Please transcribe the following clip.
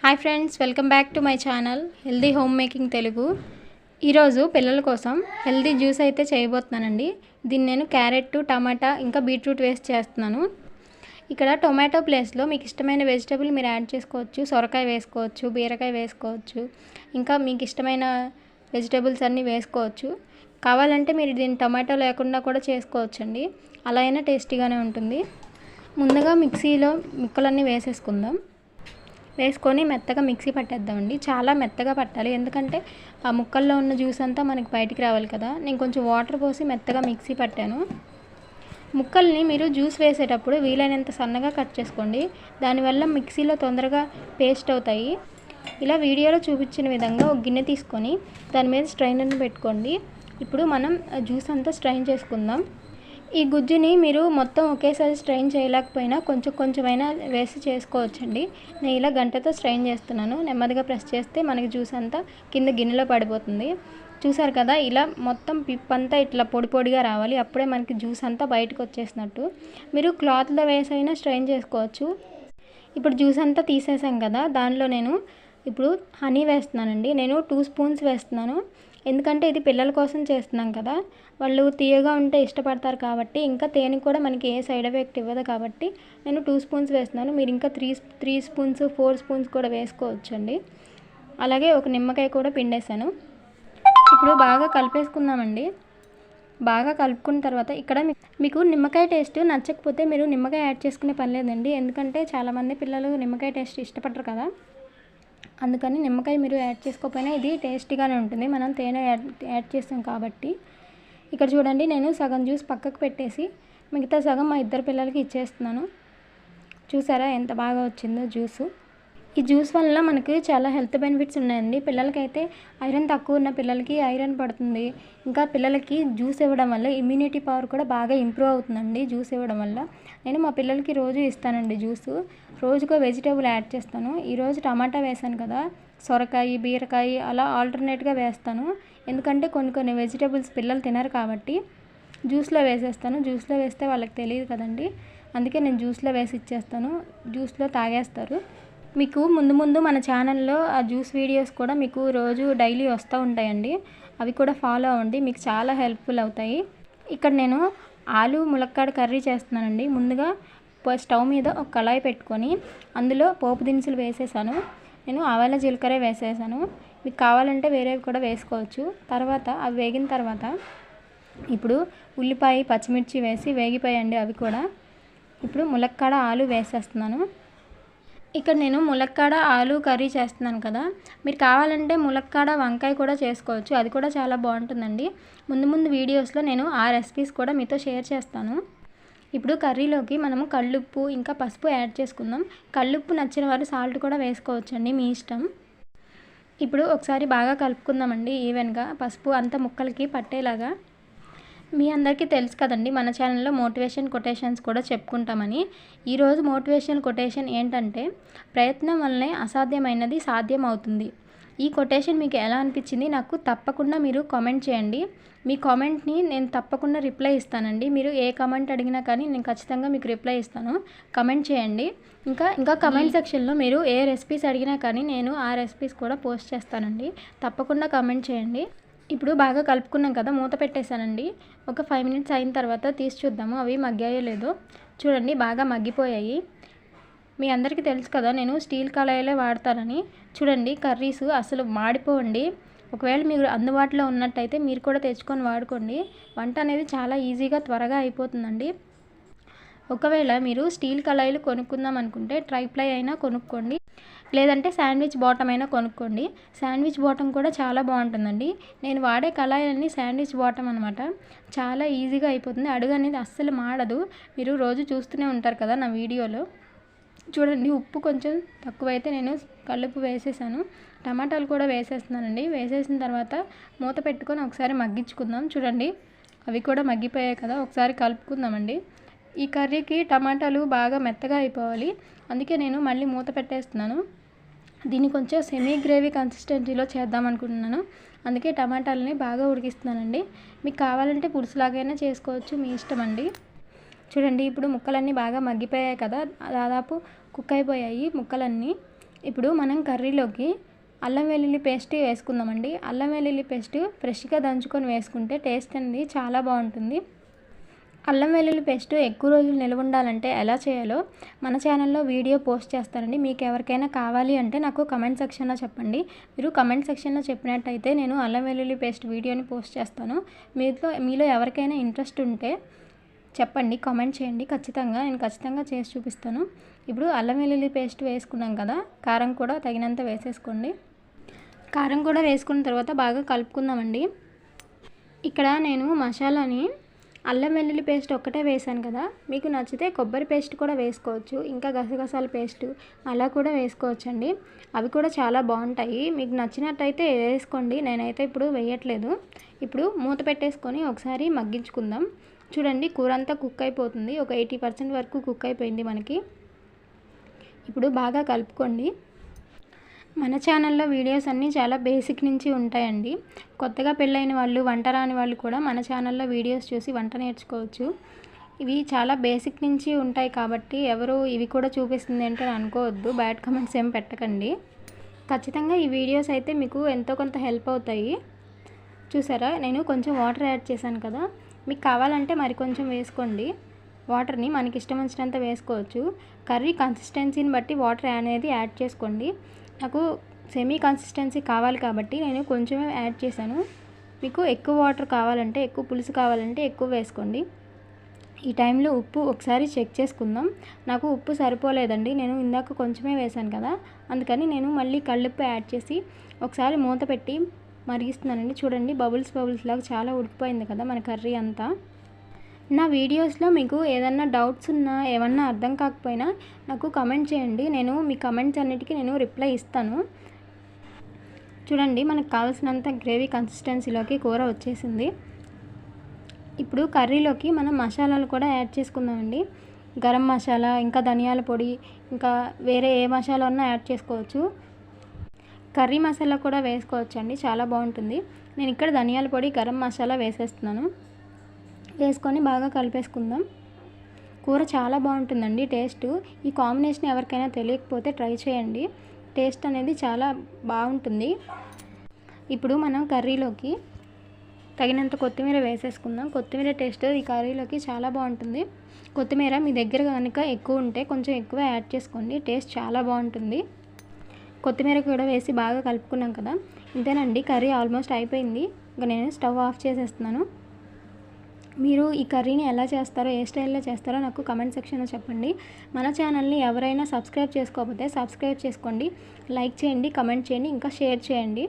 Hi friends, welcome back to my channel healthy home making Telugu. ఈరోజు పిల్లల కోసం healthy juice అయితే చేయబోతున్నానండి. దీన్ని నేను క్యారెట్, టమాటా ఇంకా బీట్రూట్ వేసి చేస్తున్నాను. ఇక్కడ టొమాటో ప్లేస్లో మీకు ఇష్టమైన వెజిటబుల్ మీరు యాడ్ చేసుకోవచ్చు. సొరకాయ వేసుకోవచ్చు, బీరకాయ వేసుకోవచ్చు, ఇంకా మీకు ఇష్టమైన వెజిటబుల్స్ అన్నీ వేసుకోవచ్చు. కావాలంటే మీరు దీన్ని టమాటో లేకుండా కూడా చేసుకోవచ్చండి, అలా అయినా టేస్టీగానే ఉంటుంది. ముందుగా మిక్సీలో ముక్కలన్నీ వేసేసుకుందాం. వేసుకొని మెత్తగా మిక్సీ పట్టేద్దామండి. చాలా మెత్తగా పట్టాలి, ఎందుకంటే ఆ ముక్కల్లో ఉన్న జ్యూస్ అంతా మనకి బయటికి రావాలి కదా. నేను కొంచెం వాటర్ పోసి మెత్తగా మిక్సీ పట్టాను. ముక్కల్ని మీరు జ్యూస్ వేసేటప్పుడు వీలైనంత సన్నగా కట్ చేసుకోండి, దానివల్ల మిక్సీలో తొందరగా పేస్ట్ అవుతాయి. ఇలా వీడియోలో చూపించిన విధంగా ఒక గిన్నె తీసుకొని దాని మీద స్ట్రైనర్ని పెట్టుకోండి. ఇప్పుడు మనం జ్యూస్ అంతా స్ట్రైన్ చేసుకుందాం. ఈ గుజ్జుని మీరు మొత్తం ఒకేసారి స్ట్రెయిన్ చేయలేకపోయినా కొంచెం కొంచెమైనా వేసి చేసుకోవచ్చండి. నేను ఇలా గంటతో స్ట్రెయిన్ చేస్తున్నాను. నెమ్మదిగా ప్రెస్ చేస్తే మనకి జ్యూస్ అంతా కింద గిన్నెలో పడిపోతుంది. చూసారు కదా, ఇలా మొత్తం పిప్ అంతా ఇట్లా పొడి పొడిగా రావాలి, అప్పుడే మనకి జ్యూస్ అంతా బయటకు వచ్చేసినట్టు. మీరు క్లాత్లో వేసైనా స్ట్రెయిన్ చేసుకోవచ్చు. ఇప్పుడు జ్యూస్ అంతా తీసేసాం కదా, దానిలో నేను ఇప్పుడు హనీ వేస్తున్నానండి. నేను 2 స్పూన్స్ వేస్తున్నాను, ఎందుకంటే ఇది పిల్లల కోసం చేస్తున్నాం కదా, వాళ్ళు తీయగా ఉంటే ఇష్టపడతారు కాబట్టి, ఇంకా తేనె కూడా మనకి ఏ సైడ్ ఎఫెక్ట్ ఇవ్వదు కాబట్టి నేను 2 స్పూన్స్ వేస్తున్నాను. మీరు ఇంకా 3 స్పూన్స్ 4 స్పూన్స్ కూడా వేసుకోవచ్చండి. అలాగే ఒక నిమ్మకాయ కూడా పిండేశాను. ఇప్పుడు బాగా కలిపేసుకుందామండి. బాగా కలుపుకున్న తర్వాత ఇక్కడ మీకు నిమ్మకాయ టేస్ట్ నచ్చకపోతే మీరు నిమ్మకాయ యాడ్ చేసుకునే పని లేదండి, ఎందుకంటే చాలామంది పిల్లలు నిమ్మకాయ టేస్ట్ ఇష్టపడరు కదా. అందుకని నిమ్మకాయ మీరు యాడ్ చేసుకోకపోయినా ఇది టేస్టీగానే ఉంటుంది, మనం తేనె యాడ్ చేస్తాం కాబట్టి. ఇక్కడ చూడండి, నేను సగం జ్యూస్ పక్కకు పెట్టేసి మిగతా సగం మా ఇద్దరు పిల్లలకి ఇచ్చేస్తున్నాను. చూసారా ఎంత బాగా వచ్చిందో జ్యూసు. ఈ జ్యూస్ వల్ల మనకి చాలా హెల్త్ బెనిఫిట్స్ ఉన్నాయండి. పిల్లలకైతే ఐరన్ తక్కువ ఉన్న పిల్లలకి ఐరన్ పడుతుంది. ఇంకా పిల్లలకి జ్యూస్ ఇవ్వడం వల్ల ఇమ్యూనిటీ పవర్ కూడా బాగా ఇంప్రూవ్ అవుతుందండి జ్యూస్ ఇవ్వడం వల్ల. నేను మా పిల్లలకి రోజు ఇస్తానండి జ్యూసు. రోజుకో వెజిటేబుల్ యాడ్ చేస్తాను. ఈరోజు టమాటా వేసాను కదా, సొరకాయ, బీరకాయ అలా ఆల్టర్నేట్గా వేస్తాను, ఎందుకంటే కొన్ని వెజిటేబుల్స్ పిల్లలు తినరు కాబట్టి జ్యూస్లో వేసేస్తాను. జ్యూస్లో వేస్తే వాళ్ళకి తెలియదు కదండి, అందుకే నేను జ్యూస్లో వేసి ఇచ్చేస్తాను. జ్యూస్లో తాగేస్తారు. మీకు ముందు మన ఛానల్లో ఆ జ్యూస్ వీడియోస్ కూడా మీకు రోజు డైలీ వస్తూ ఉంటాయండి, అవి కూడా ఫాలో అవ్వండి, మీకు చాలా హెల్ప్ఫుల్ అవుతాయి. ఇక్కడ నేను ఆలు ములక్కాడ కర్రీ చేస్తున్నానండి. ముందుగా స్టవ్ మీద ఒక కళాయి పెట్టుకొని అందులో పోపు దినుసులు వేసేసాను. నేను ఆవాల జీలకర్ర వేసేసాను, మీకు కావాలంటే వేరేవి కూడా వేసుకోవచ్చు. తర్వాత అవి వేగిన తర్వాత ఇప్పుడు ఉల్లిపాయ, పచ్చిమిర్చి వేసి వేగిపోయండి అవి కూడా. ఇప్పుడు ములక్కాడ ఆలు వేసేస్తున్నాను. ఇక్కడ నేను ములక్కాడ ఆలు కర్రీ చేస్తున్నాను కదా, మీరు కావాలంటే ములక్కాడ వంకాయ కూడా చేసుకోవచ్చు, అది కూడా చాలా బాగుంటుందండి. ముందు వీడియోస్లో నేను ఆ రెసిపీస్ కూడా మీతో షేర్ చేస్తాను. ఇప్పుడు కర్రీలోకి మనము కల్లుప్పు ఇంకా పసుపు యాడ్ చేసుకుందాం. కల్లుప్పు నచ్చిన వారు సాల్ట్ కూడా వేసుకోవచ్చండి, మీ ఇష్టం. ఇప్పుడు ఒకసారి బాగా కలుపుకుందామండి ఈవెన్గా, పసుపు అంత ముక్కలకి పట్టేలాగా. మీ అందరికీ తెలుసు కదండి, మన ఛానల్లో మోటివేషన్ కొటేషన్స్ కూడా చెప్పుకుంటామని. ఈరోజు మోటివేషన్ కొటేషన్ ఏంటంటే, ప్రయత్నం వల్లనే అసాధ్యమైనది సాధ్యం అవుతుంది. ఈ కొటేషన్ మీకు ఎలా అనిపించింది నాకు తప్పకుండా మీరు కామెంట్ చేయండి. మీ కామెంట్ని నేను తప్పకుండా రిప్లై ఇస్తానండి. మీరు ఏ కామెంట్ అడిగినా కానీ నేను ఖచ్చితంగా మీకు రిప్లై ఇస్తాను, కామెంట్ చేయండి. ఇంకా కామెంట్ సెక్షన్లో మీరు ఏ రెసిపీస్ అడిగినా కానీ నేను ఆ రెసిపీస్ కూడా పోస్ట్ చేస్తానండి, తప్పకుండా కామెంట్ చేయండి. ఇప్పుడు బాగా కలుపుకున్నాం కదా, మూత పెట్టేశానండి. ఒక 5 మినిట్స్ అయిన తర్వాత తీసి చూద్దాము అవి మగ్గాయో లేదో. చూడండి బాగా మగ్గిపోయాయి. మీ అందరికీ తెలుసు కదా నేను స్టీల్ కళాయిలే వాడతానని. చూడండి కర్రీస్ అసలు మాడిపోండి. ఒకవేళ మీరు అందుబాటులో ఉన్నట్టయితే మీరు కూడా తెచ్చుకొని వాడుకోండి. వంట అనేది చాలా ఈజీగా త్వరగా అయిపోతుందండి. ఒకవేళ మీరు స్టీల్ కళాయిలు కొనుక్కుందాం అనుకుంటే ట్రైప్లై అయినా కొనుక్కోండి, లేదంటే శాండ్విచ్ బాటమ్ అయినా కొనుక్కోండి. శాండ్విచ్ బాటమ్ కూడా చాలా బాగుంటుందండి. నేను వాడే కళాయిలన్నీ శాండ్విచ్ బాటమ్ అనమాట. చాలా ఈజీగా అయిపోతుంది, అడుగు అనేది అస్సలు మాడదు. మీరు రోజు చూస్తూనే ఉంటారు కదా నా వీడియోలో. చూడండి ఉప్పు కొంచెం తక్కువైతే నేను కల్లుప్పు వేసేసాను. టమాటాలు కూడా వేసేస్తున్నానండి. వేసేసిన తర్వాత మూత పెట్టుకొని ఒకసారి మగ్గించుకుందాం. చూడండి అవి కూడా మగ్గిపోయాయి కదా, ఒకసారి కలుపుకుందామండి. ఈ కర్రీకి టమాటాలు బాగా మెత్తగా అయిపోవాలి, అందుకే నేను మళ్ళీ మూత పెట్టేస్తున్నాను. దీన్ని కొంచెం సెమీ గ్రేవీ కన్సిస్టెన్సీలో చేద్దాం అనుకుంటున్నాను, అందుకే టమాటాలని బాగా ఉడికిస్తున్నానండి. మీకు కావాలంటే పులుసులాగైనా చేసుకోవచ్చు, మీ ఇష్టం అండి. చూడండి ఇప్పుడు ముక్కలన్నీ బాగా మగ్గిపోయాయి కదా, దాదాపు కుక్ అయిపోయాయి ముక్కలన్నీ. ఇప్పుడు మనం కర్రీలోకి అల్లం వెల్లుల్లి పేస్ట్ వేసుకుందామండి. అల్లం వెల్లుల్లి పేస్ట్ ఫ్రెష్గా దంచుకొని వేసుకుంటే టేస్ట్ అనేది చాలా బాగుంటుంది. అల్లం వెల్లుల్లి పేస్ట్ ఎక్కువ రోజులు నిల్వ ఉండాలంటే ఎలా చేయాలో మన ఛానల్లో వీడియో పోస్ట్ చేస్తానండి. మీకు ఎవరికైనా కావాలి అంటే నాకు కమెంట్ సెక్షన్లో చెప్పండి. మీరు కమెంట్ సెక్షన్లో చెప్పినట్టయితే నేను అల్లం వెల్లుల్లి పేస్ట్ వీడియోని పోస్ట్ చేస్తాను. మీలో ఎవరికైనా ఇంట్రెస్ట్ ఉంటే చెప్పండి, కామెంట్ చేయండి. నేను ఖచ్చితంగా చేసి చూపిస్తాను. ఇప్పుడు అల్లం వెల్లుల్లి పేస్ట్ వేసుకున్నాం కదా, కారం కూడా తగినంత వేసేసుకోండి. కారం కూడా వేసుకున్న తర్వాత బాగా కలుపుకుందామండి. ఇక్కడ నేను మసాలాని అల్లం వెల్లుల్లి పేస్ట్ ఒక్కటే వేసాను కదా, మీకు నచ్చితే కొబ్బరి పేస్ట్ కూడా వేసుకోవచ్చు, ఇంకా గసగసాల పేస్ట్ అలా కూడా వేసుకోవచ్చండి. అవి కూడా చాలా బాగుంటాయి. మీకు నచ్చినట్టయితే వేసుకోండి. నేనైతే ఇప్పుడు వేయట్లేదు. ఇప్పుడు మూత పెట్టేసుకొని ఒకసారి మగ్గించుకుందాం. చూడండి, కూర అంతా కుక్ అయిపోతుంది. ఒక 80% వరకు కుక్ అయిపోయింది మనకి. ఇప్పుడు బాగా కలుపుకోండి. మన ఛానల్లో వీడియోస్ అన్నీ చాలా బేసిక్ నుంచి ఉంటాయండి. కొత్తగా పెళ్ళైన వాళ్ళు, వంట రాని వాళ్ళు కూడా మన ఛానల్లో వీడియోస్ చూసి వంట నేర్చుకోవచ్చు. ఇవి చాలా బేసిక్ నుంచి ఉంటాయి కాబట్టి ఎవరు ఇవి కూడా చూపిస్తుంది అంటే అనుకోవద్దు, బ్యాడ్ కమెంట్స్ ఏం పెట్టకండి. ఖచ్చితంగా ఈ వీడియోస్ అయితే మీకు ఎంతో కొంత హెల్ప్ అవుతాయి. చూసారా, నేను కొంచెం వాటర్ యాడ్ చేశాను కదా, మీకు కావాలంటే మరి కొంచెం వేసుకోండి. వాటర్ని మనకి ఇష్టం వచ్చినంత వేసుకోవచ్చు. కర్రీ కన్సిస్టెన్సీని బట్టి వాటర్ అనేది యాడ్ చేసుకోండి. నాకు సెమీ కన్సిస్టెన్సీ కావాలి కాబట్టి నేను కొంచెమే యాడ్ చేశాను. మీకు ఎక్కువ వాటర్ కావాలంటే, ఎక్కువ పులుసు కావాలంటే ఎక్కువ వేసుకోండి. ఈ టైంలో ఉప్పు ఒకసారి చెక్ చేసుకుందాం. నాకు ఉప్పు సరిపోలేదండి, నేను ఇందాక కొంచెమే వేశాను కదా, అందుకని నేను మళ్ళీ కళ్ళుప్పు యాడ్ చేసి ఒకసారి మూత పెట్టి మరిగిస్తున్నానండి. చూడండి, బబుల్స్ లాగా చాలా ఉడికిపోయింది కదా మన కర్రీ అంతా. నా వీడియోస్లో మీకు ఏదన్నా డౌట్స్ ఉన్నా, ఏమన్నా అర్థం కాకపోయినా నాకు కమెంట్ చేయండి. నేను మీ కమెంట్స్ అన్నిటికీ నేను రిప్లై ఇస్తాను. చూడండి, మనకు కావాల్సినంత గ్రేవీ కన్సిస్టెన్సీలోకి కూర వచ్చేసింది. ఇప్పుడు కర్రీలోకి మనం మసాలాలు కూడా యాడ్ చేసుకుందామండి. గరం మసాలా, ఇంకా ధనియాల పొడి, ఇంకా వేరే ఏ మసాలా ఉన్నా యాడ్ చేసుకోవచ్చు. కర్రీ మసాలా కూడా వేసుకోవచ్చండి, చాలా బాగుంటుంది. నేను ఇక్కడ ధనియాల పొడి, గరం మసాలా వేసేస్తున్నాను. వేసుకొని బాగా కలిపేసుకుందాం. కూర చాలా బాగుంటుందండి టేస్ట్. ఈ కాంబినేషన్ ఎవరికైనా తెలియకపోతే ట్రై చేయండి. టేస్ట్ అనేది చాలా బాగుంటుంది. ఇప్పుడు మనం కర్రీలోకి తగినంత కొత్తిమీర వేసేసుకుందాం. కొత్తిమీర టేస్ట్ ఈ కర్రీలోకి చాలా బాగుంటుంది. కొత్తిమీర మీ దగ్గర కనుక ఎక్కువ ఉంటే కొంచెం ఎక్కువ యాడ్ చేసుకోండి, టేస్ట్ చాలా బాగుంటుంది. కొత్తిమీర కూడా వేసి బాగా కలుపుకున్నాం కదా, ఇంతేనండి, కర్రీ ఆల్మోస్ట్ అయిపోయింది. ఇంకా నేను స్టవ్ ఆఫ్ చేసేస్తున్నాను. మీరు ఈ కర్రీని ఎలా చేస్తారో, ఏ స్టైల్లో చేస్తారో నాకు కమెంట్ సెక్షన్లో చెప్పండి. మన ఛానల్ని ఎవరైనా సబ్స్క్రైబ్ చేసుకోకపోతే సబ్స్క్రైబ్ చేసుకోండి, లైక్ చేయండి, కమెంట్ చేయండి, ఇంకా షేర్ చేయండి.